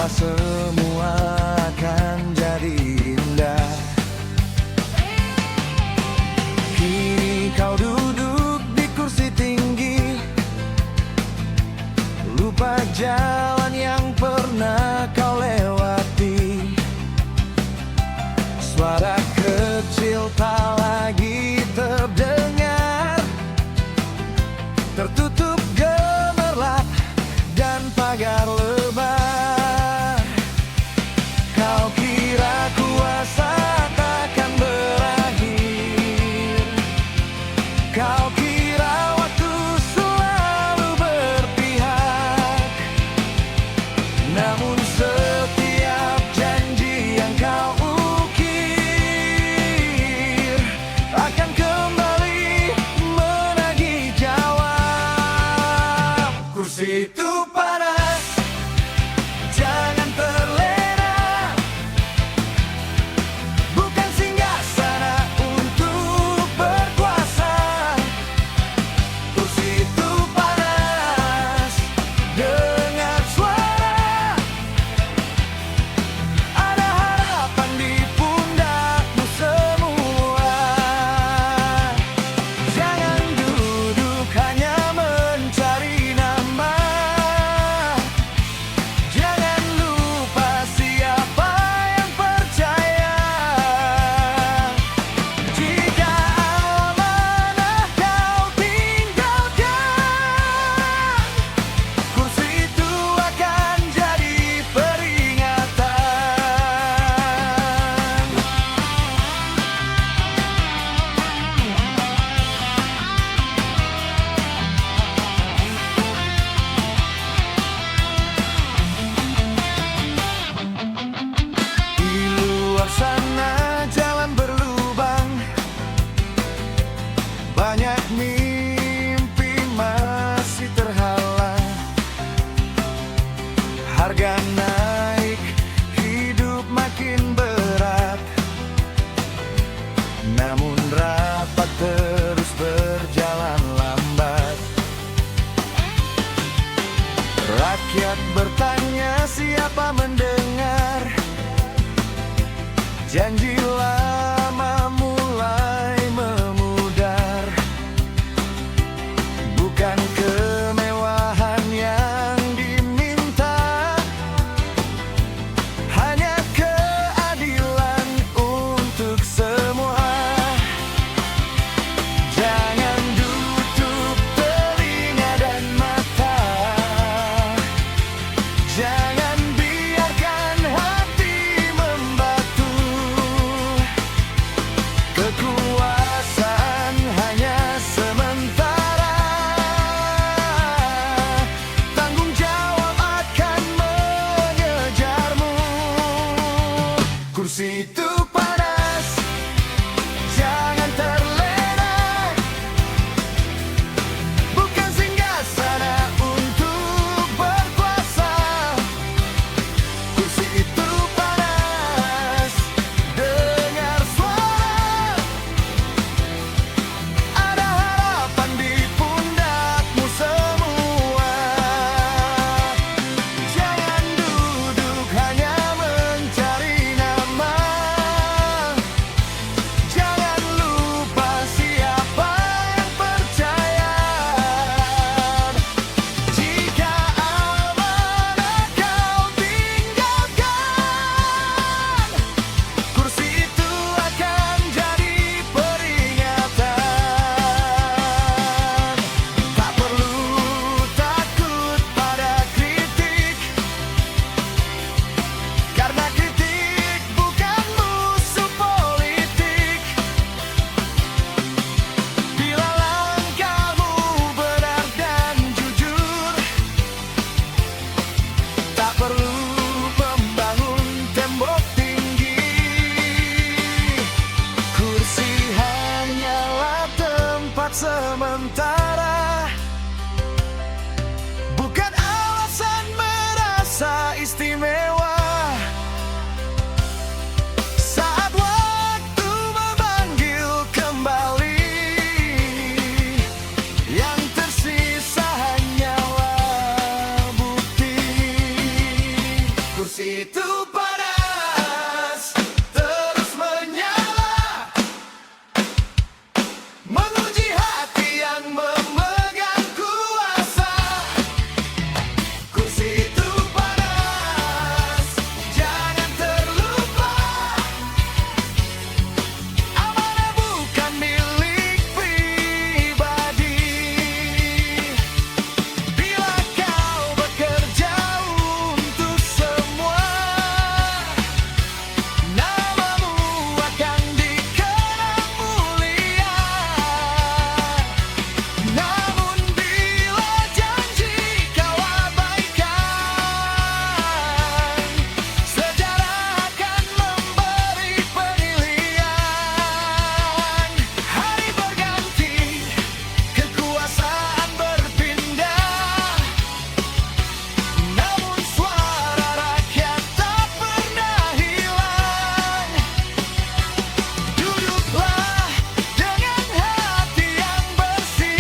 semua akan jadi indah. Kini kau duduk di kursi tinggi, lupa jalan yang pernah kau lewati. Suara kecil tak lagi terdengar, tertutup gemerlap dan pagar lebar. Kau kira kuasa takkan berakhir, kau kira waktu selalu berpihak. Namun setiap janji yang kau ukir akan kembali menagih jawab. Kursi itu panas, jangan terlena, bukan singgasana untuk berkuasa. Kursi itu panas, dengar suara, ada harapan di pundakmu semua. Jangan duduk hanya mencari nama, jangan lupa siapa yang percaya. Jika amanah kau tinggalkan, kursi itu akan jadi peringatan. Di luar sana jalan berlubang, banyak mimpi masih terhalang. Harga naik, hidup makin berat, namun rapat terus berjalan lambat. Rakyat bertanya siapa mendengar, janji lama mulai memudar. Bukan kemewahan yang diminta, hanya keadilan untuk semua. Jangan tutup telinga dan mata, jangan biarkan hati membatu. situ panas terus menyala, menguji hati yang memegang kuasa. Ku situ panas, jangan terlupa, amanah bukan milik pribadi. Bila kau bekerja untuk semua, namamu akan dikenang mulia. Namun bila janji kau abaikan, sejarah akan memberi penilaian. Hari berganti, kekuasaan berpindah, namun suara rakyat tak pernah hilang. Duduklah dengan hati yang bersih,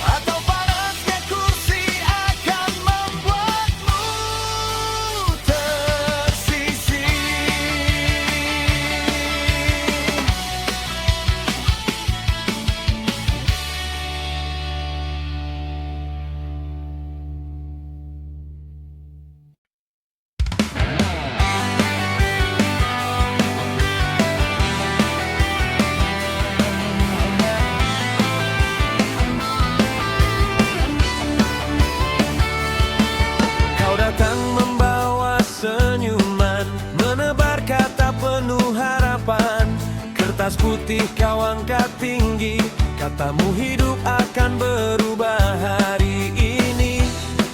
atau panasnya kursi akan membuatmu tersisih. Kau datang membawa senyuman, menebar kata penuh harapan. Kertas putih kau angkat tinggi, katamu hidup akan berubah hari ini.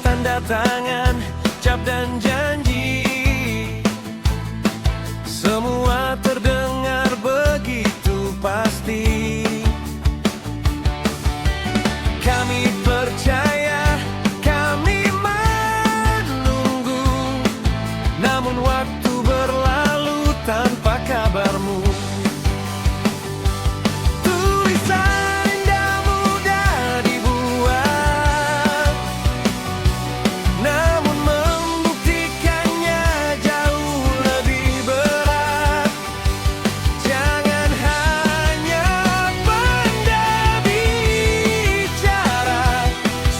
Tanda tangan, cap dan janji, semua terdengar begitu pasti. Kami percaya, kami menunggu, namun waktu berlalu tanpa kabarmu. Tulisan indah mudah dibuat, namun membuktikannya jauh lebih berat. Jangan hanya pandai bicara,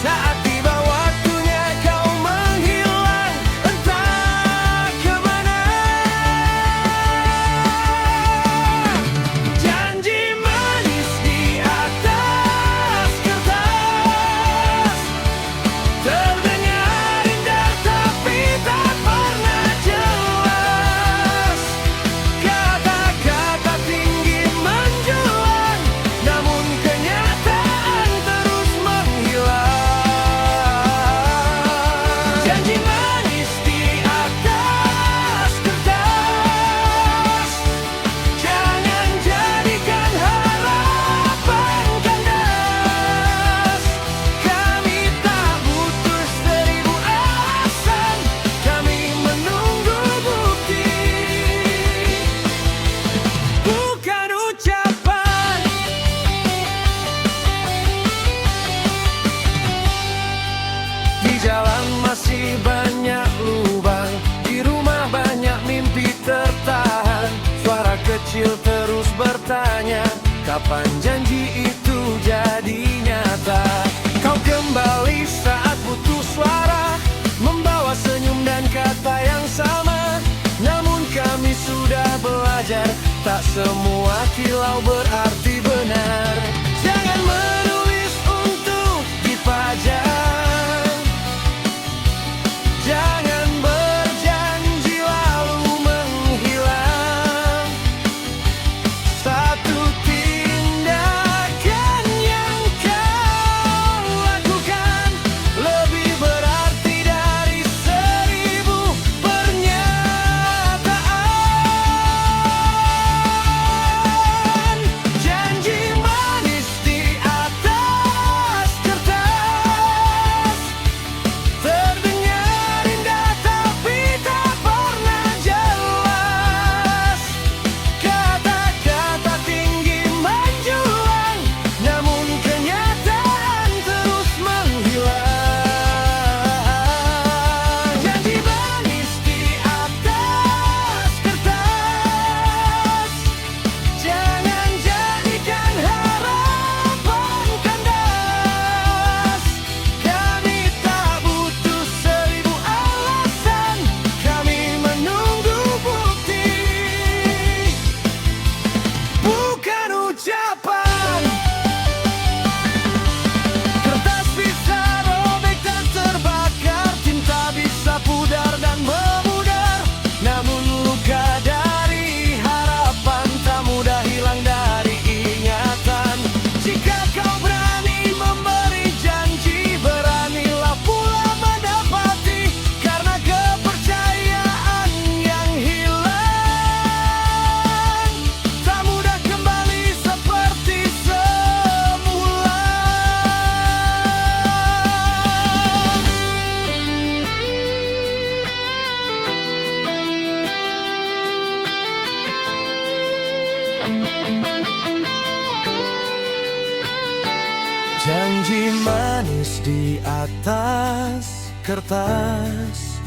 saat tiba waktunya kau menghilang entah kemana. Janji manis di atas kertas, terdengar indah tapi tak pernah jelas. Kata-kata tinggi menjulang, namun kenyataan terus menghilang. Janji manis di atas kertas, jangan jadikan harapan kandas. Kami tak butuh seribu alasan, kami menunggu bukti, bukan ucapan. Di jalan masih banyak lubang, di rumah banyak mimpi tertahan. Suara kecil terus bertanya, kapan janji itu jadi nyata? Kau kembali saat butuh suara, membawa senyum dan kata yang sama. Namun kami sudah belajar, tak semua kilau berarti benar. Jangan menulis untuk dipajang, jangan berjanji lalu menghilang. Satu tindakan yang kau lakukan lebih berarti dari 1000 pernyataan. atas kertas.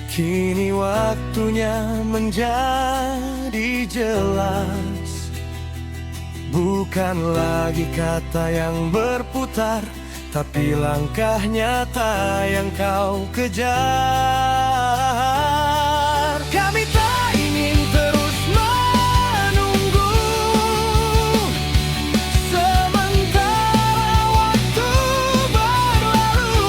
Kini waktunya menjadi jelas. Bukan lagi kata yang berputar, tapi langkah nyata yang kau kejar. Kami tak ingin terus menunggu, sementara waktu berlalu.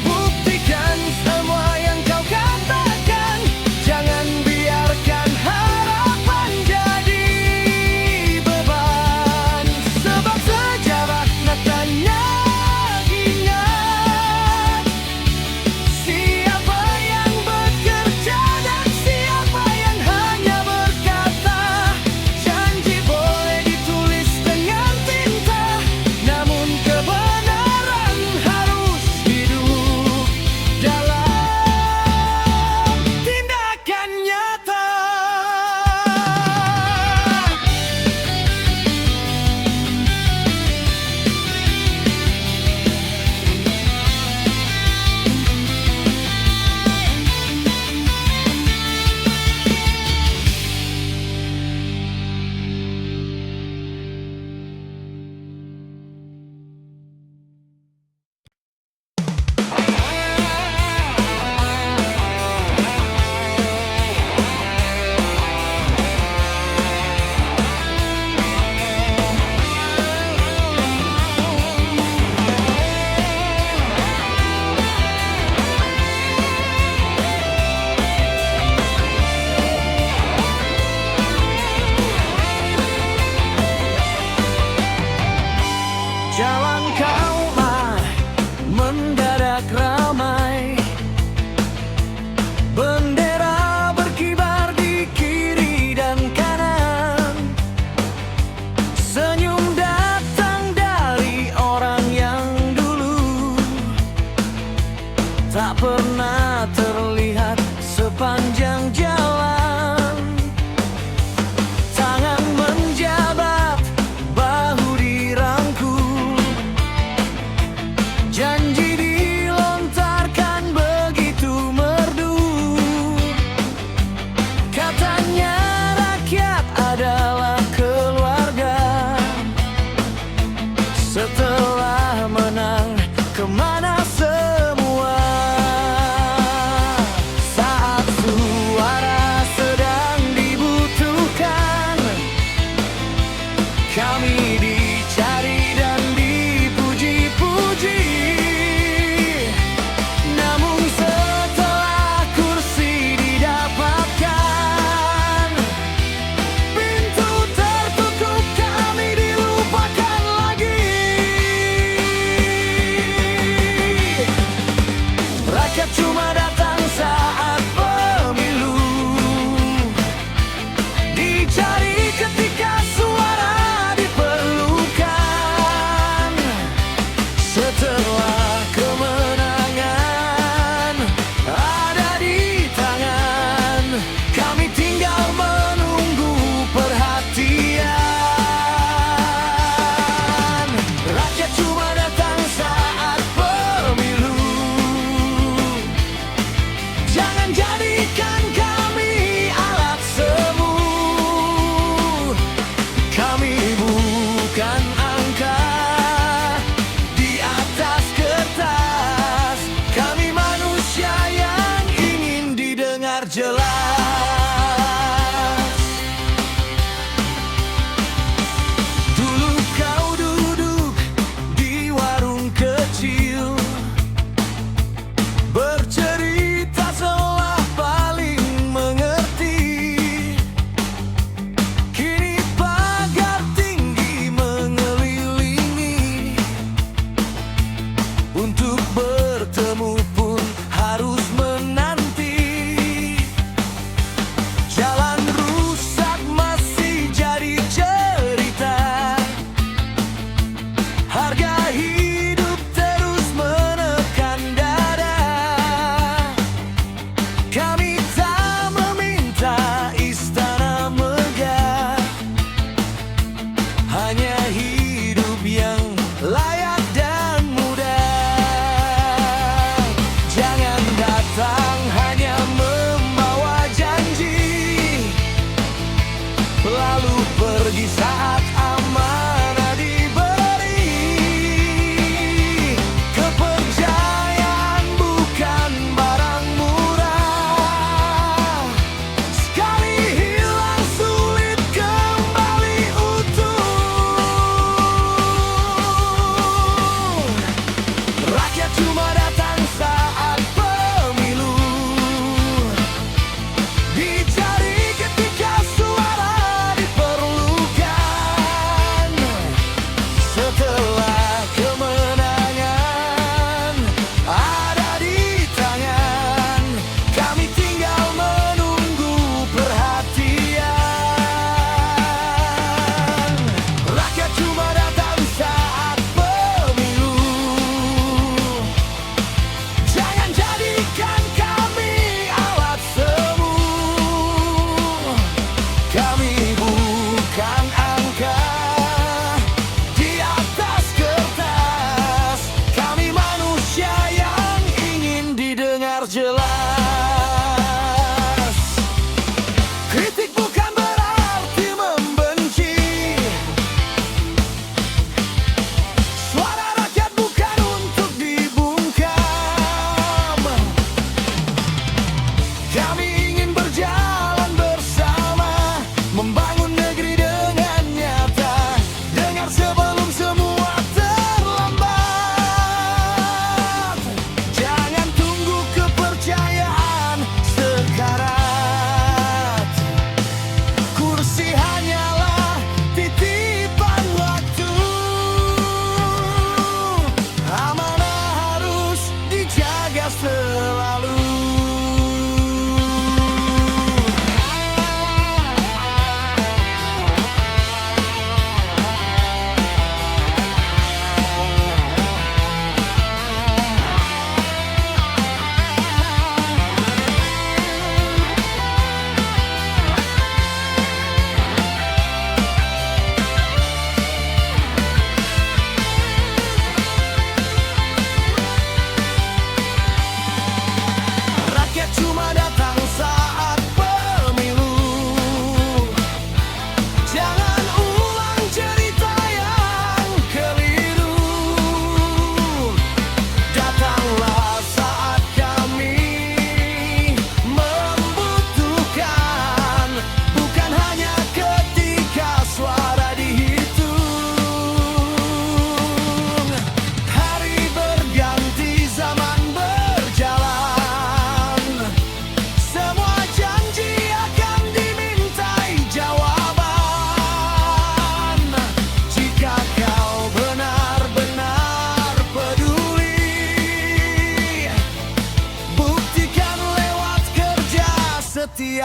Buktikan semua yang kau katakan, jangan biarkan harapan jadi beban. Sebab sejarah nyatanya ingat siapa yang bekerja dan siapa yang hanya berkata. Janji boleh ditulis dengan tinta, namun kebenaran harus hidup dalam tindakan nyata. Jalan kaulah mendadak ramai, bendera berkibar di kiri dan kanan. Senyum datang dari orang yang dulu tak pernah terlihat sepanjang jalan. Tangan menjabat, bahu dirangkul, janji dilontarkan begitu merdu. Katanya rakyat adalah keluarga. Setelah menang, kemana semua? Saat suara sedang dibutuhkan, kami dicari dan dipuji-puji. Namun setelah kursi didapatkan, pintu tertutup, kami dilupakan lagi. Rakyat cuma datang saat pemilu, dicari ketika suara diperlukan. Setelah kemenangan ada di tangan, kami tinggal menunggu perhatian. Rakyat cuma datang saat pemilu, jangan jadikan kami alat semu. Kami bukan angka di atas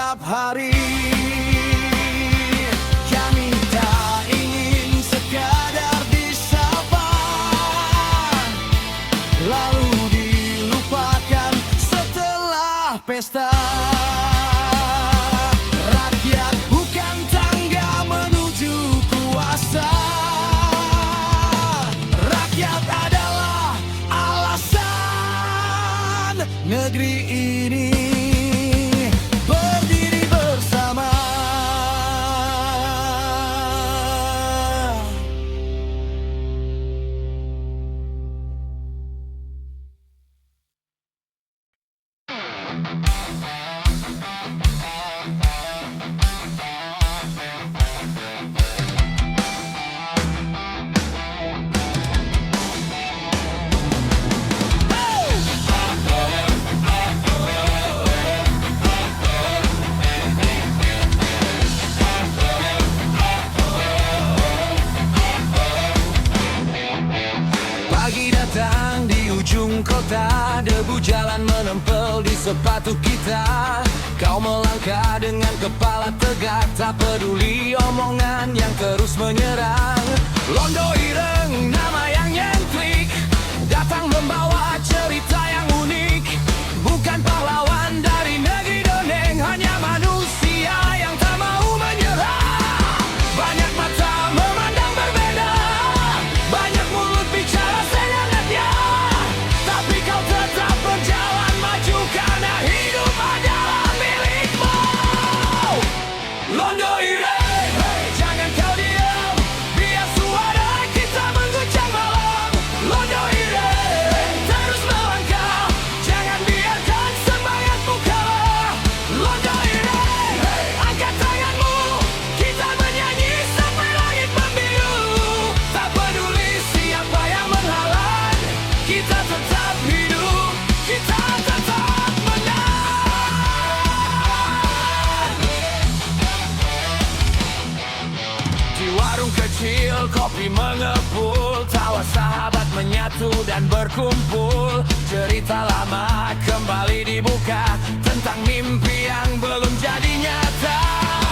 setiap hari. Kami tak ingin sekadar disapa, lalu dilupakan setelah pesta. Rakyat bukan tangga menuju kuasa. Rakyat adalah alasan negeri ini berdiri bersama. Pagi datang di ujung kota, debu jalan menempel di sepatu kita. Kau melangkah dengan kepala tegak, tak peduli omongan yang terus menyerang. Londo Ireng, nama yang nyentrik, datang membawa cerita yang unik. Bukan pahlawan dari negeri dongeng, hanya manusia yang tak mau menyerah. Banyak mata memandang berbeda, banyak mulut bicara senyangatnya, tapi kau tetap berjalan maju karena hidup adalah milikmu. Londo Ireng, hey, jangan kau diam, biar suara kita mengguncang malam. Londo Ireng, terus melangkah, jangan biarkan semangatmu kalah. Londo Ireng, hey, angkat tanganmu, kita bernyanyi sampai langit membiru. Tak peduli siapa yang menghalang, kita tetap hidup, kita tetap menang. Di warung kecil kopi mengepul, tawa sahabat menyatu dan berkumpul. Cerita lama kembali dibuka, tentang mimpi yang belum jadi nyata.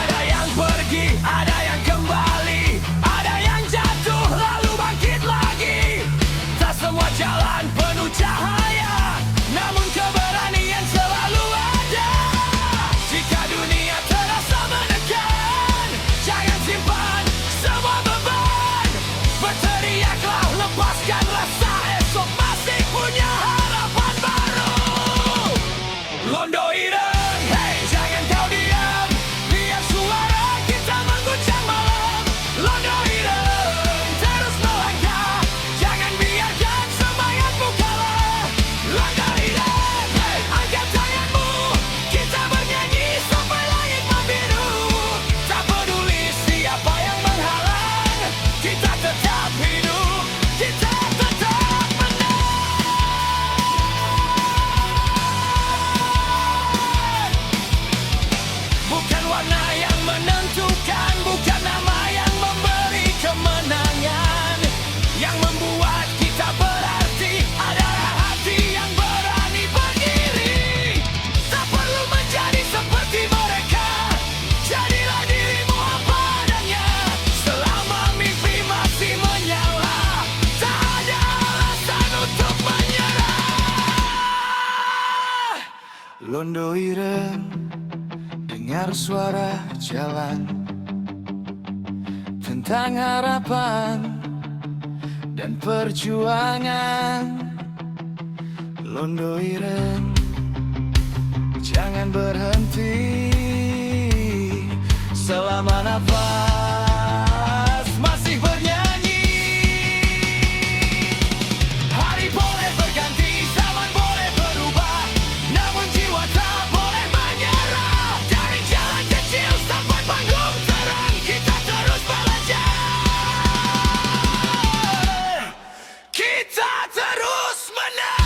Ada yang pergi, ada yang kembali, ada yang jatuh lalu bangkit lagi. Tak semua jalan penuh cahaya, namun keberanian selalu ada. Jika dunia terasa menekan, jangan simpan semua beban. Berteriaklah, lepaskan rasa, esok masih punya harapan baru. Londo Ireng, hey, jangan kau diam, biar suara kita mengguncang malam. Londo Ireng, terus melangkah, jangan biarkan semangatmu kalah. Londo Ireng, hey, angkat tanganmu, kita bernyanyi sampai langit membiru. Tak peduli siapa yang menghalang, kita tetap hidup, kita tetap menang. Bukan warna yang menentukan, bukan nama yang memberi kemenangan. Yang membuat kita berarti adalah hati yang berani berdiri. Tak perlu menjadi seperti mereka, jadilah dirimu apa adanya. Selama mimpi masih menyala, tak ada alasan untuk menyerah. Londo Ireng, dengar suara jalan, tentang harapan dan perjuangan. Londo Ireng, jangan berhenti, selama nafas masih bernyanyi. Hari boleh berganti, zaman boleh berubah, namun jiwa tak boleh menyerah. Dari jalan kecil sampai panggung terang, kita terus belajar, kita terus menang.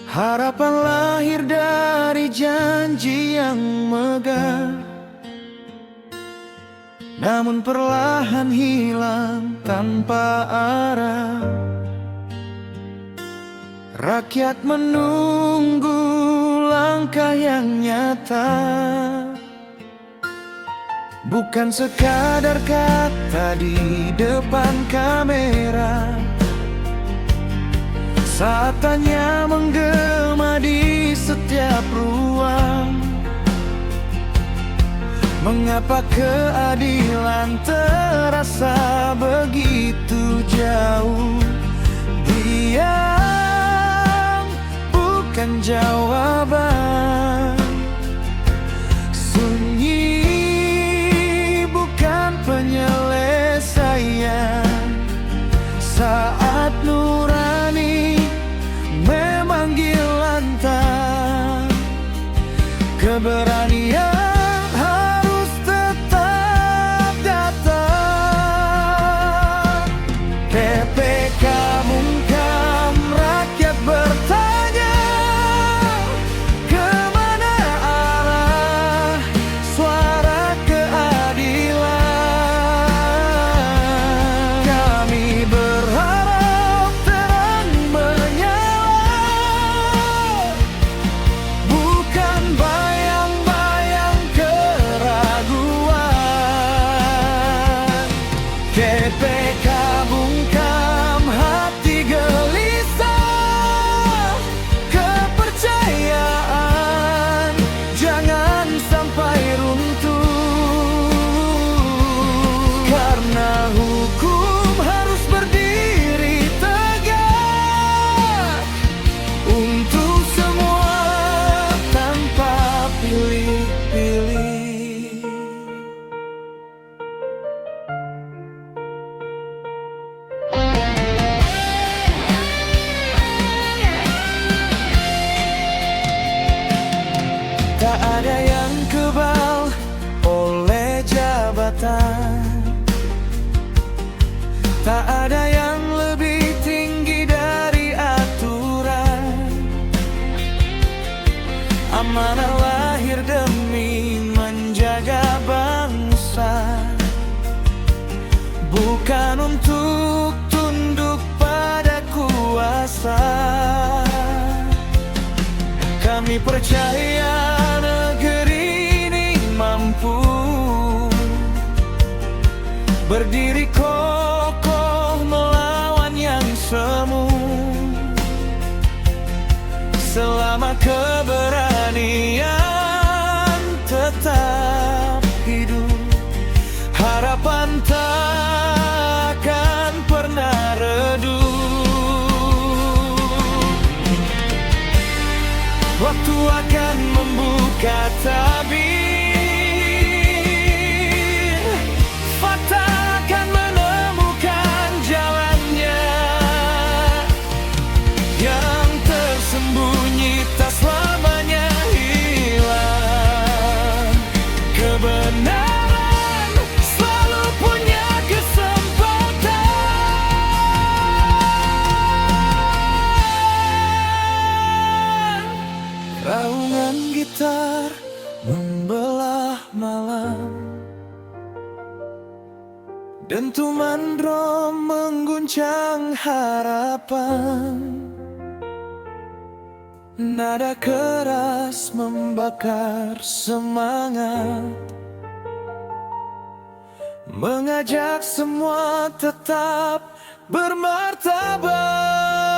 Harapan lahir dari janji yang megah, namun perlahan hilang tanpa arah. Rakyat menunggu langkah yang nyata, bukan sekadar kata di depan kamera. Saat tanya menggema di setiap ruang, mengapa keadilan terasa begitu jauh? Diam bukan jawaban, sunyi bukan penyelesaian. Saat nurani memanggil lantang, keberanian harus tetap datang. PPK bungkam, rakyat bertanya, kemana arah suara keadilan? Kami berharap terang menyala, bukan bayang-bayang keraguan. KPK bungkam, hati gelisah, kepercayaan jangan sampai runtuh. Karena hukum harus berdiri tegak untuk semua tanpa pilih-pilih. Tak ada yang kebal oleh jabatan, tak ada yang lebih tinggi dari aturan. Amanah lahir demi menjaga bangsa, bukan untuk tunduk pada kuasa. Kami percaya negeri ini mampu berdiri kokoh melawan yang semu, selama keberanian tetap hidup. Harapan takkan pernah redup. Waktu akan membuka tabir, fakta akan menemukan jalannya. Yang tersembunyi tak selamanya hilang. Kebenaran selalu punya kesempatan. Raungan gitar membelah malam, dentuman drum mengguncang harapan. Nada keras membakar semangat, mengajak semua tetap bermartabat.